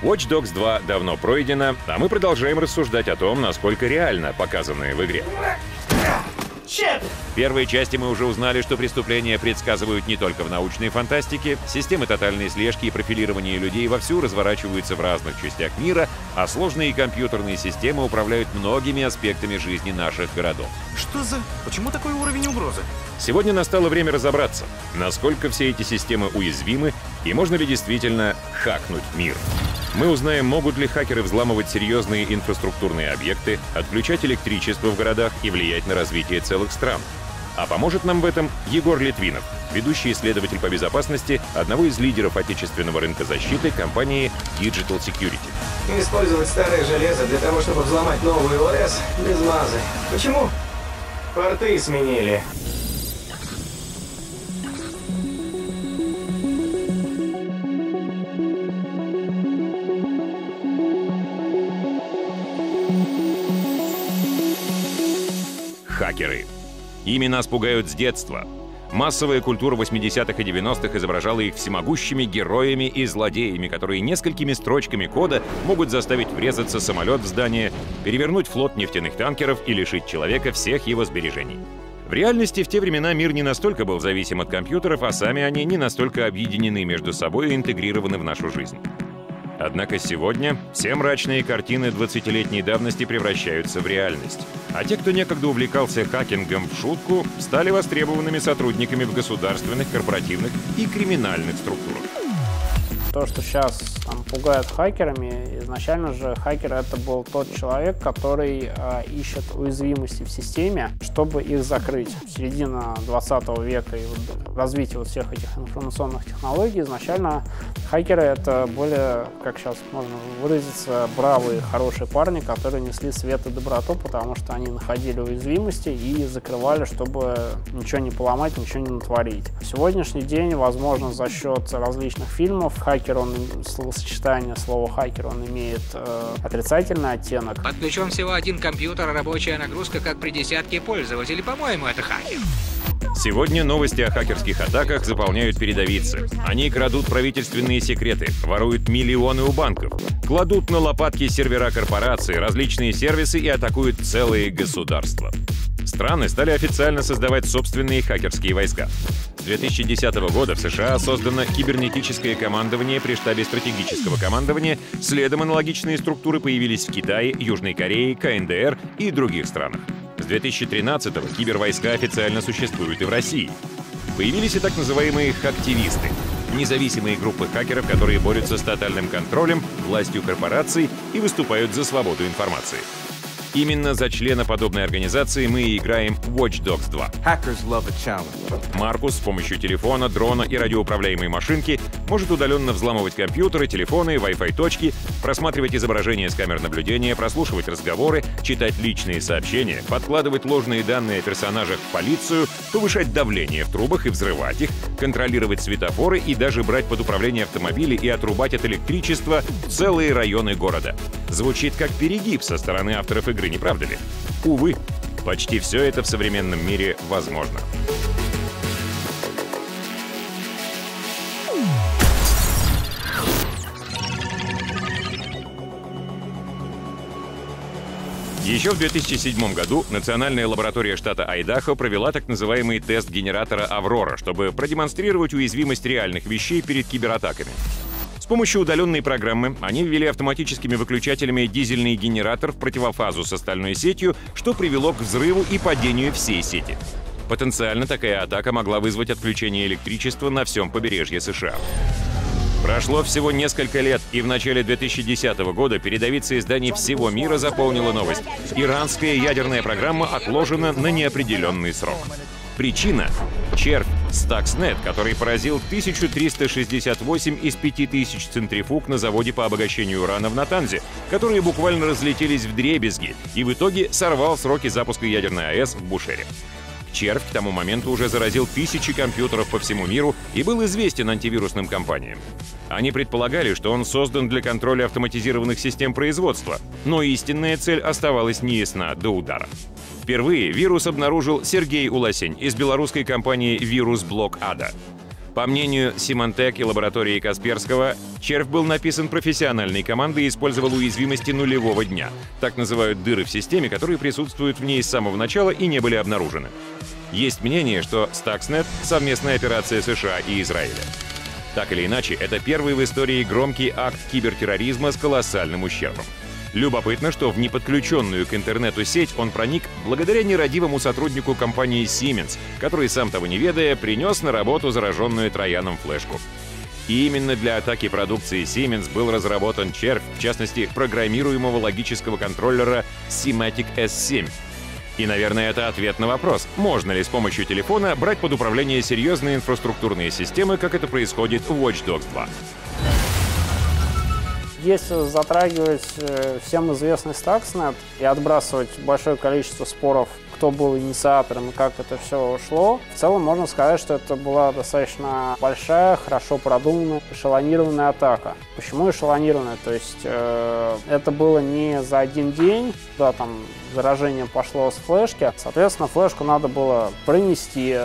Watch Dogs 2 давно пройдена, а мы продолжаем рассуждать о том, насколько реально показанное в игре. В первой части мы уже узнали, что преступления предсказывают не только в научной фантастике, системы тотальной слежки и профилирования людей вовсю разворачиваются в разных частях мира, а сложные компьютерные системы управляют многими аспектами жизни наших городов. Что за... Почему такой уровень угрозы? Сегодня настало время разобраться, насколько все эти системы уязвимы и можно ли действительно хакнуть мир. Мы узнаем, могут ли хакеры взламывать серьезные инфраструктурные объекты, отключать электричество в городах и влиять на развитие целых стран. А поможет нам в этом Егор Литвинов, ведущий исследователь по безопасности одного из лидеров отечественного рынка защиты компании Digital Security. Использовать старое железо для того, чтобы взломать новую ОС без базы. Почему? Порты сменили. Хакеры. Ими нас пугают с детства. Массовая культура 80-х и 90-х изображала их всемогущими героями и злодеями, которые несколькими строчками кода могут заставить врезаться самолет в здание, перевернуть флот нефтяных танкеров и лишить человека всех его сбережений. В реальности в те времена мир не настолько был зависим от компьютеров, а сами они не настолько объединены между собой и интегрированы в нашу жизнь. Однако сегодня все мрачные картины 20-летней давности превращаются в реальность. А те, кто некогда увлекался хакингом в шутку, стали востребованными сотрудниками в государственных, корпоративных и криминальных структурах. То, что сейчас пугают хакерами, изначально же хакер — это был тот человек, который ищет уязвимости в системе, чтобы их закрыть. Середина 20 века и развитие всех этих информационных технологий, изначально хакеры — это более, как сейчас можно выразиться, бравые, хорошие парни, которые несли свет и доброту, потому что они находили уязвимости и закрывали, чтобы ничего не поломать, ничего не натворить. В сегодняшний день, возможно, за счет различных фильмов, словосочетание слова «хакер» он имеет отрицательный оттенок. Под ключом всего один компьютер, рабочая нагрузка как при десятке пользователей. По-моему, это хакер. Сегодня новости о хакерских атаках заполняют передовицы. Они крадут правительственные секреты, воруют миллионы у банков, кладут на лопатки сервера корпораций, различные сервисы и атакуют целые государства. Страны стали официально создавать собственные хакерские войска. С 2010 года в США создано кибернетическое командование при штабе стратегического командования, следом аналогичные структуры появились в Китае, Южной Корее, КНДР и других странах. С 2013-го кибервойска официально существуют и в России. Появились и так называемые хактивисты — независимые группы хакеров, которые борются с тотальным контролем, властью корпораций и выступают за свободу информации. Именно за члена подобной организации мы и играем Watch Dogs 2. Маркус с помощью телефона, дрона и радиоуправляемой машинки может удаленно взламывать компьютеры, телефоны, Wi-Fi точки, просматривать изображения с камер наблюдения, прослушивать разговоры, читать личные сообщения, подкладывать ложные данные о персонажах в полицию, повышать давление в трубах и взрывать их, контролировать светофоры и даже брать под управление автомобили и отрубать от электричества целые районы города. Звучит как перегиб со стороны авторов игры, не правда ли? Увы, почти все это в современном мире возможно. Еще в 2007 году Национальная лаборатория штата Айдахо провела так называемый тест генератора «Аврора», чтобы продемонстрировать уязвимость реальных вещей перед кибератаками. С помощью удаленной программы они ввели автоматическими выключателями дизельный генератор в противофазу с остальной сетью, что привело к взрыву и падению всей сети. Потенциально такая атака могла вызвать отключение электричества на всем побережье США. Прошло всего несколько лет, и в начале 2010 года передовицы изданий всего мира заполнила новость. Иранская ядерная программа отложена на неопределенный срок. Причина — червь Stuxnet, который поразил 1368 из 5000 центрифуг на заводе по обогащению урана в Натанзе, которые буквально разлетелись вдребезги, и в итоге сорвал сроки запуска ядерной АЭС в Бушере. Червь к тому моменту уже заразил тысячи компьютеров по всему миру и был известен антивирусным компаниям. Они предполагали, что он создан для контроля автоматизированных систем производства, но истинная цель оставалась неясна до удара. Впервые вирус обнаружил Сергей Уласень из белорусской компании «Вирус Блок Ада». По мнению Symantec и лаборатории Касперского, червь был написан профессиональной командой и использовал уязвимости нулевого дня. Так называют дыры в системе, которые присутствуют в ней с самого начала и не были обнаружены. Есть мнение, что Stuxnet — совместная операция США и Израиля. Так или иначе, это первый в истории громкий акт кибертерроризма с колоссальным ущербом. Любопытно, что в неподключенную к интернету сеть он проник благодаря нерадивому сотруднику компании Siemens, который, сам того не ведая, принес на работу зараженную трояном флешку. И именно для атаки продукции Siemens был разработан червь, в частности, программируемого логического контроллера Simatic S7. И, наверное, это ответ на вопрос, можно ли с помощью телефона брать под управление серьезные инфраструктурные системы, как это происходит в Watch Dogs 2. Если затрагивать всем известный Stuxnet и отбрасывать большое количество споров, кто был инициатором и как это все шло, в целом можно сказать, что это была достаточно большая, хорошо продуманная, эшелонированная атака. Почему эшелонированная? То есть это было не за один день, да, там заражение пошло с флешки, соответственно, флешку надо было пронести,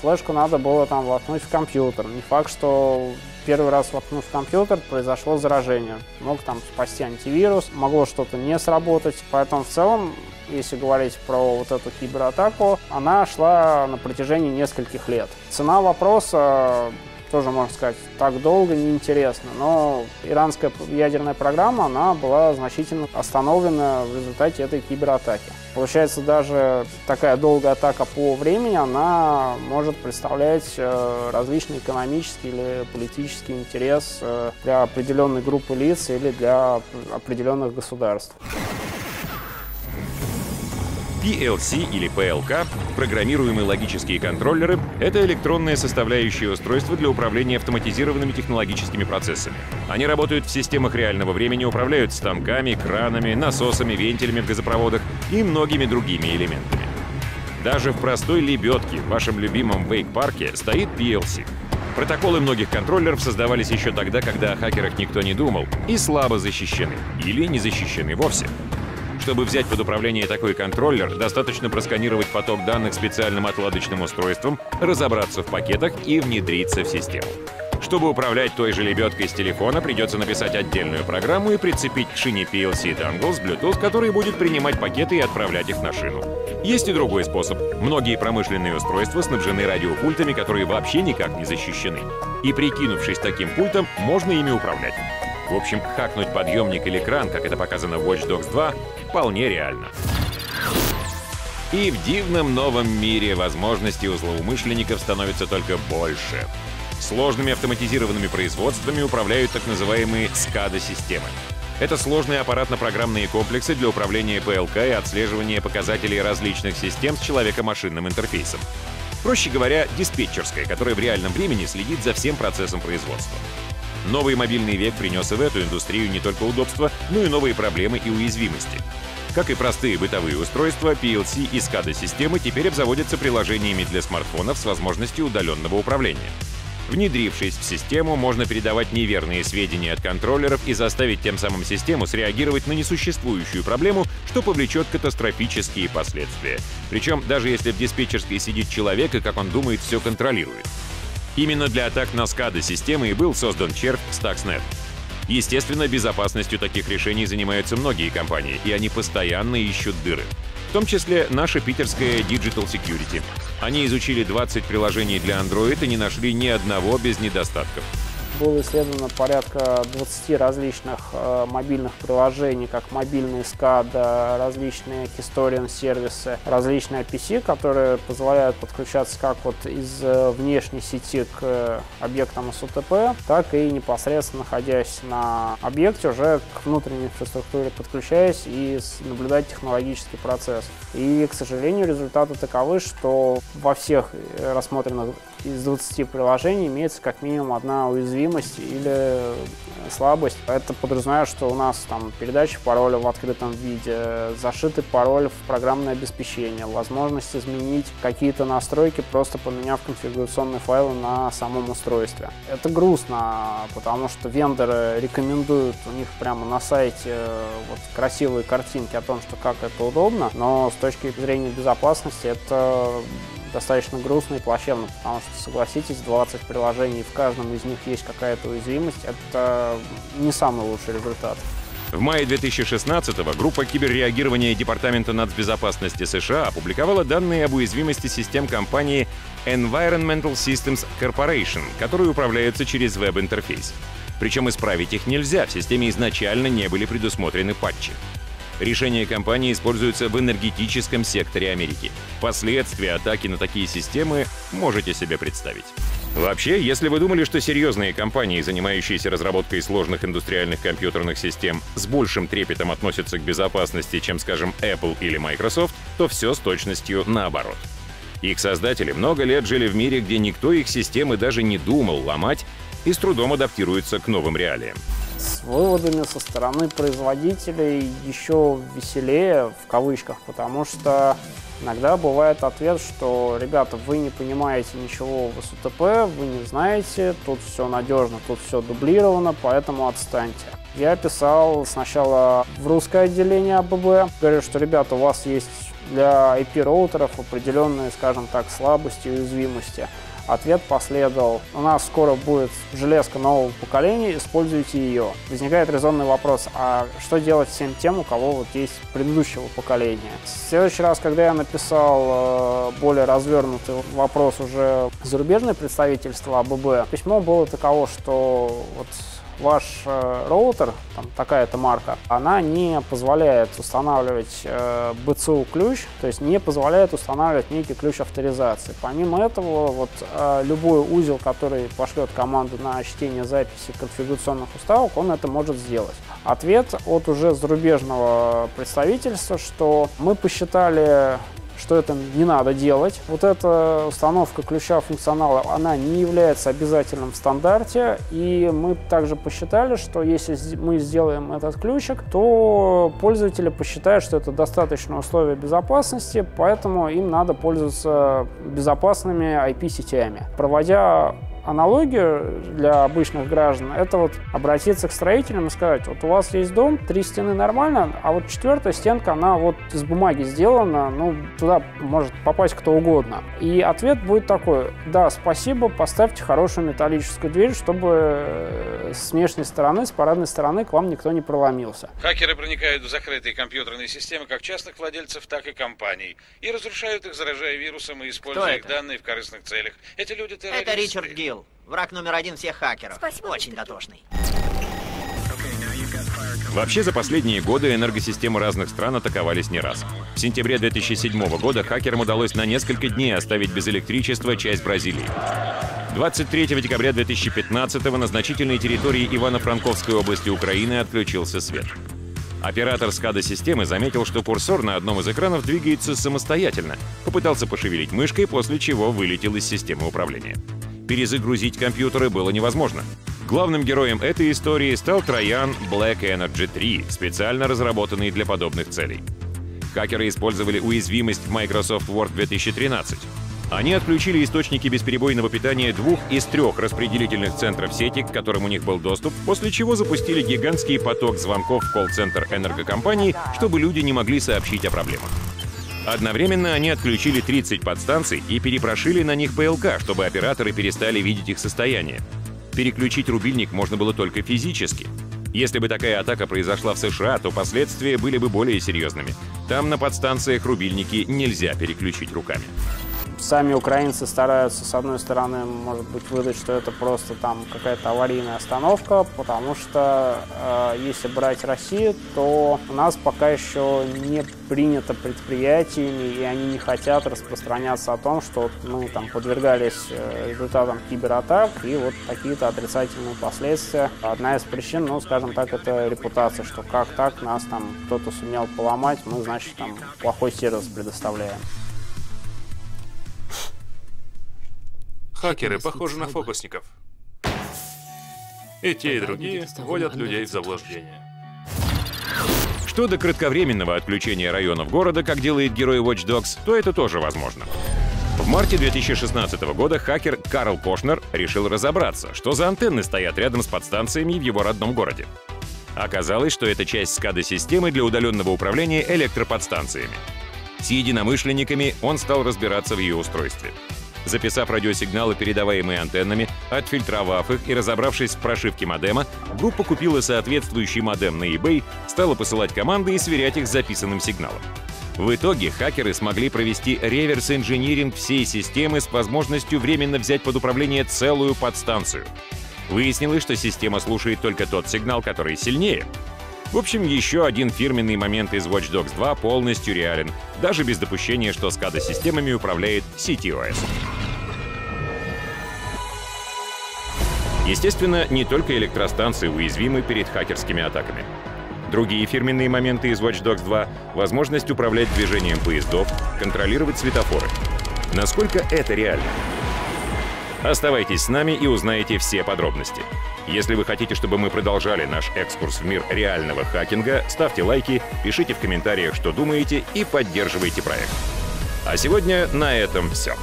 флешку надо было там воткнуть в компьютер. Не факт, что первый раз воткнув в компьютер, произошло заражение. Мог там спасти антивирус, могло что-то не сработать. Поэтому в целом, если говорить про вот эту кибератаку, она шла на протяжении нескольких лет. Цена вопроса тоже, можно сказать, так долго неинтересно, но иранская ядерная программа, она была значительно остановлена в результате этой кибератаки. Получается, даже такая долгая атака по времени, она может представлять различный экономический или политический интерес для определенной группы лиц или для определенных государств. PLC или PLK, программируемые логические контроллеры, это электронная составляющая устройства для управления автоматизированными технологическими процессами. Они работают в системах реального времени, управляют станками, кранами, насосами, вентилями в газопроводах и многими другими элементами. Даже в простой лебедке, в вашем любимом вейк-парке, стоит PLC. Протоколы многих контроллеров создавались еще тогда, когда о хакерах никто не думал, и слабо защищены, или не защищены вовсе. Чтобы взять под управление такой контроллер, достаточно просканировать поток данных специальным отладочным устройством, разобраться в пакетах и внедриться в систему. Чтобы управлять той же лебедкой с телефона, придется написать отдельную программу и прицепить к шине PLC дангл с Bluetooth, который будет принимать пакеты и отправлять их на шину. Есть и другой способ. Многие промышленные устройства снабжены радиопультами, которые вообще никак не защищены. И прикинувшись таким пультом, можно ими управлять. В общем, хакнуть подъемник или кран, как это показано в Watch Dogs 2, вполне реально. И в дивном новом мире возможностей у злоумышленников становится только больше. Сложными автоматизированными производствами управляют так называемые SCADA-системы. Это сложные аппаратно-программные комплексы для управления ПЛК и отслеживания показателей различных систем с человеко-машинным интерфейсом. Проще говоря, диспетчерская, которая в реальном времени следит за всем процессом производства. Новый мобильный век принес и в эту индустрию не только удобства, но и новые проблемы и уязвимости. Как и простые бытовые устройства, PLC и SCADA-системы теперь обзаводятся приложениями для смартфонов с возможностью удаленного управления. Внедрившись в систему, можно передавать неверные сведения от контроллеров и заставить тем самым систему среагировать на несуществующую проблему, что повлечет катастрофические последствия. Причем даже если в диспетчерской сидит человек и, как он думает, все контролирует. Именно для атак на SCADA-системы и был создан червь Stuxnet. Естественно, безопасностью таких решений занимаются многие компании, и они постоянно ищут дыры. В том числе наша питерская Digital Security. Они изучили 20 приложений для Android и не нашли ни одного без недостатков. Было исследовано порядка 20 различных мобильных приложений, как мобильный SCADA, различные historian-сервисы, различные APC, которые позволяют подключаться как вот из внешней сети к объектам СУТП, так и непосредственно находясь на объекте, уже к внутренней инфраструктуре подключаясь и наблюдать технологический процесс. И, к сожалению, результаты таковы, что во всех рассмотренных из 20 приложений имеется как минимум одна уязвимость. уязвимость или слабость. Это подразумевает, что у нас там передача пароля в открытом виде, зашитый пароль в программное обеспечение, возможность изменить какие-то настройки, просто поменяв конфигурационные файлы на самом устройстве. Это грустно, потому что вендоры рекомендуют, у них прямо на сайте вот красивые картинки о том, что как это удобно, но с точки зрения безопасности это достаточно грустно и плачевно, потому что, согласитесь, 20 приложений, в каждом из них есть какая-то уязвимость, это не самый лучший результат. В мае 2016-го группа киберреагирования Департамента нацбезопасности США опубликовала данные об уязвимости систем компании Environmental Systems Corporation, которые управляются через веб-интерфейс. Причем исправить их нельзя, в системе изначально не были предусмотрены патчи. Решения компании используются в энергетическом секторе Америки. Последствия атаки на такие системы можете себе представить. Вообще, если вы думали, что серьезные компании, занимающиеся разработкой сложных индустриальных компьютерных систем, с большим трепетом относятся к безопасности, чем, скажем, Apple или Microsoft, то все с точностью наоборот. Их создатели много лет жили в мире, где никто их системы даже не думал ломать и с трудом адаптируется к новым реалиям. С выводами со стороны производителей еще веселее, в кавычках, потому что иногда бывает ответ, что, ребята, вы не понимаете ничего в СУТП, вы не знаете, тут все надежно, тут все дублировано, поэтому отстаньте. Я писал сначала в русское отделение АББ, говорю, что, ребята, у вас есть для IP-роутеров определенные, скажем так, слабости и уязвимости. Ответ последовал: у нас скоро будет железка нового поколения, используйте ее. Возникает резонный вопрос: а что делать всем тем, у кого вот есть предыдущего поколения? В следующий раз, когда я написал более развернутый вопрос уже зарубежное представительство АББ, письмо было таково, что вот ваш роутер, там такая-то марка, она не позволяет устанавливать BCU-ключ, то есть не позволяет устанавливать некий ключ авторизации. Помимо этого, вот любой узел, который пошлет команду на чтение записи конфигурационных уставок, он это может сделать. Ответ от уже зарубежного представительства, что мы посчитали, что это не надо делать. Вот эта установка ключа функционала, она не является обязательным в стандарте, и мы также посчитали, что если мы сделаем этот ключик, то пользователи посчитают, что это достаточное условие безопасности, поэтому им надо пользоваться безопасными IP-сетями. Проводя аналогию для обычных граждан, это вот обратиться к строителям и сказать: вот у вас есть дом, 3 стены нормально, а вот 4-я стенка, она вот из бумаги сделана, ну, туда может попасть кто угодно. И ответ будет такой: да, спасибо, поставьте хорошую металлическую дверь, чтобы с внешней стороны, с парадной стороны к вам никто не проломился. Хакеры проникают в закрытые компьютерные системы как частных владельцев, так и компаний и разрушают их, заражая вирусом и используя их данные в корыстных целях. Эти люди террористы. Это Ричард Гилл, враг номер 1 всех хакеров. Спасибо, очень дотошный. Вообще, за последние годы энергосистемы разных стран атаковались не раз. В сентябре 2007 года хакерам удалось на несколько дней оставить без электричества часть Бразилии. 23 декабря 2015 на значительной территории Ивано-Франковской области Украины отключился свет. Оператор SCADA-системы заметил, что курсор на одном из экранов двигается самостоятельно, попытался пошевелить мышкой, после чего вылетел из системы управления. Перезагрузить компьютеры было невозможно. Главным героем этой истории стал троян Black Energy 3, специально разработанный для подобных целей. Хакеры использовали уязвимость в Microsoft Word 2013. Они отключили источники бесперебойного питания 2 из 3 распределительных центров сети, к которым у них был доступ, после чего запустили гигантский поток звонков в колл-центр энергокомпании, чтобы люди не могли сообщить о проблемах. Одновременно они отключили 30 подстанций и перепрошили на них ПЛК, чтобы операторы перестали видеть их состояние. Переключить рубильник можно было только физически. Если бы такая атака произошла в США, то последствия были бы более серьезными. Там на подстанциях рубильники нельзя переключить руками. Сами украинцы стараются, с одной стороны, может быть, выдать, что это просто там какая-то аварийная остановка, потому что если брать Россию, то у нас пока еще не принято предприятиями, и они не хотят распространяться о том, что мы там подвергались результатам кибератак и вот какие-то отрицательные последствия. Одна из причин, ну, скажем так, это репутация, что как так нас там кто-то сумел поломать, мы, значит, там плохой сервис предоставляем. Хакеры похожи на фокусников. И те, и другие вводят людей в заблуждение. Что до кратковременного отключения районов города, как делает герой Watch Dogs, то это тоже возможно. В марте 2016 года хакер Карл Кошнер решил разобраться, что за антенны стоят рядом с подстанциями в его родном городе. Оказалось, что это часть SCADA-системы для удаленного управления электроподстанциями. С единомышленниками он стал разбираться в ее устройстве. Записав радиосигналы, передаваемые антеннами, отфильтровав их и разобравшись в прошивке модема, группа купила соответствующий модем на eBay, стала посылать команды и сверять их с записанным сигналом. В итоге хакеры смогли провести реверс-инжиниринг всей системы с возможностью временно взять под управление целую подстанцию. Выяснилось, что система слушает только тот сигнал, который сильнее. В общем, еще один фирменный момент из Watch Dogs 2 полностью реален, даже без допущения, что SCADA-системами управляет CTOS. Естественно, не только электростанции уязвимы перед хакерскими атаками. Другие фирменные моменты из Watch Dogs 2 — возможность управлять движением поездов, контролировать светофоры. Насколько это реально? Оставайтесь с нами и узнаете все подробности. Если вы хотите, чтобы мы продолжали наш экскурс в мир реального хакинга, ставьте лайки, пишите в комментариях, что думаете, и поддерживайте проект. А сегодня на этом все.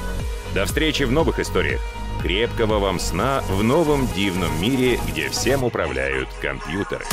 До встречи в новых историях. Крепкого вам сна в новом дивном мире, где всем управляют компьютеры.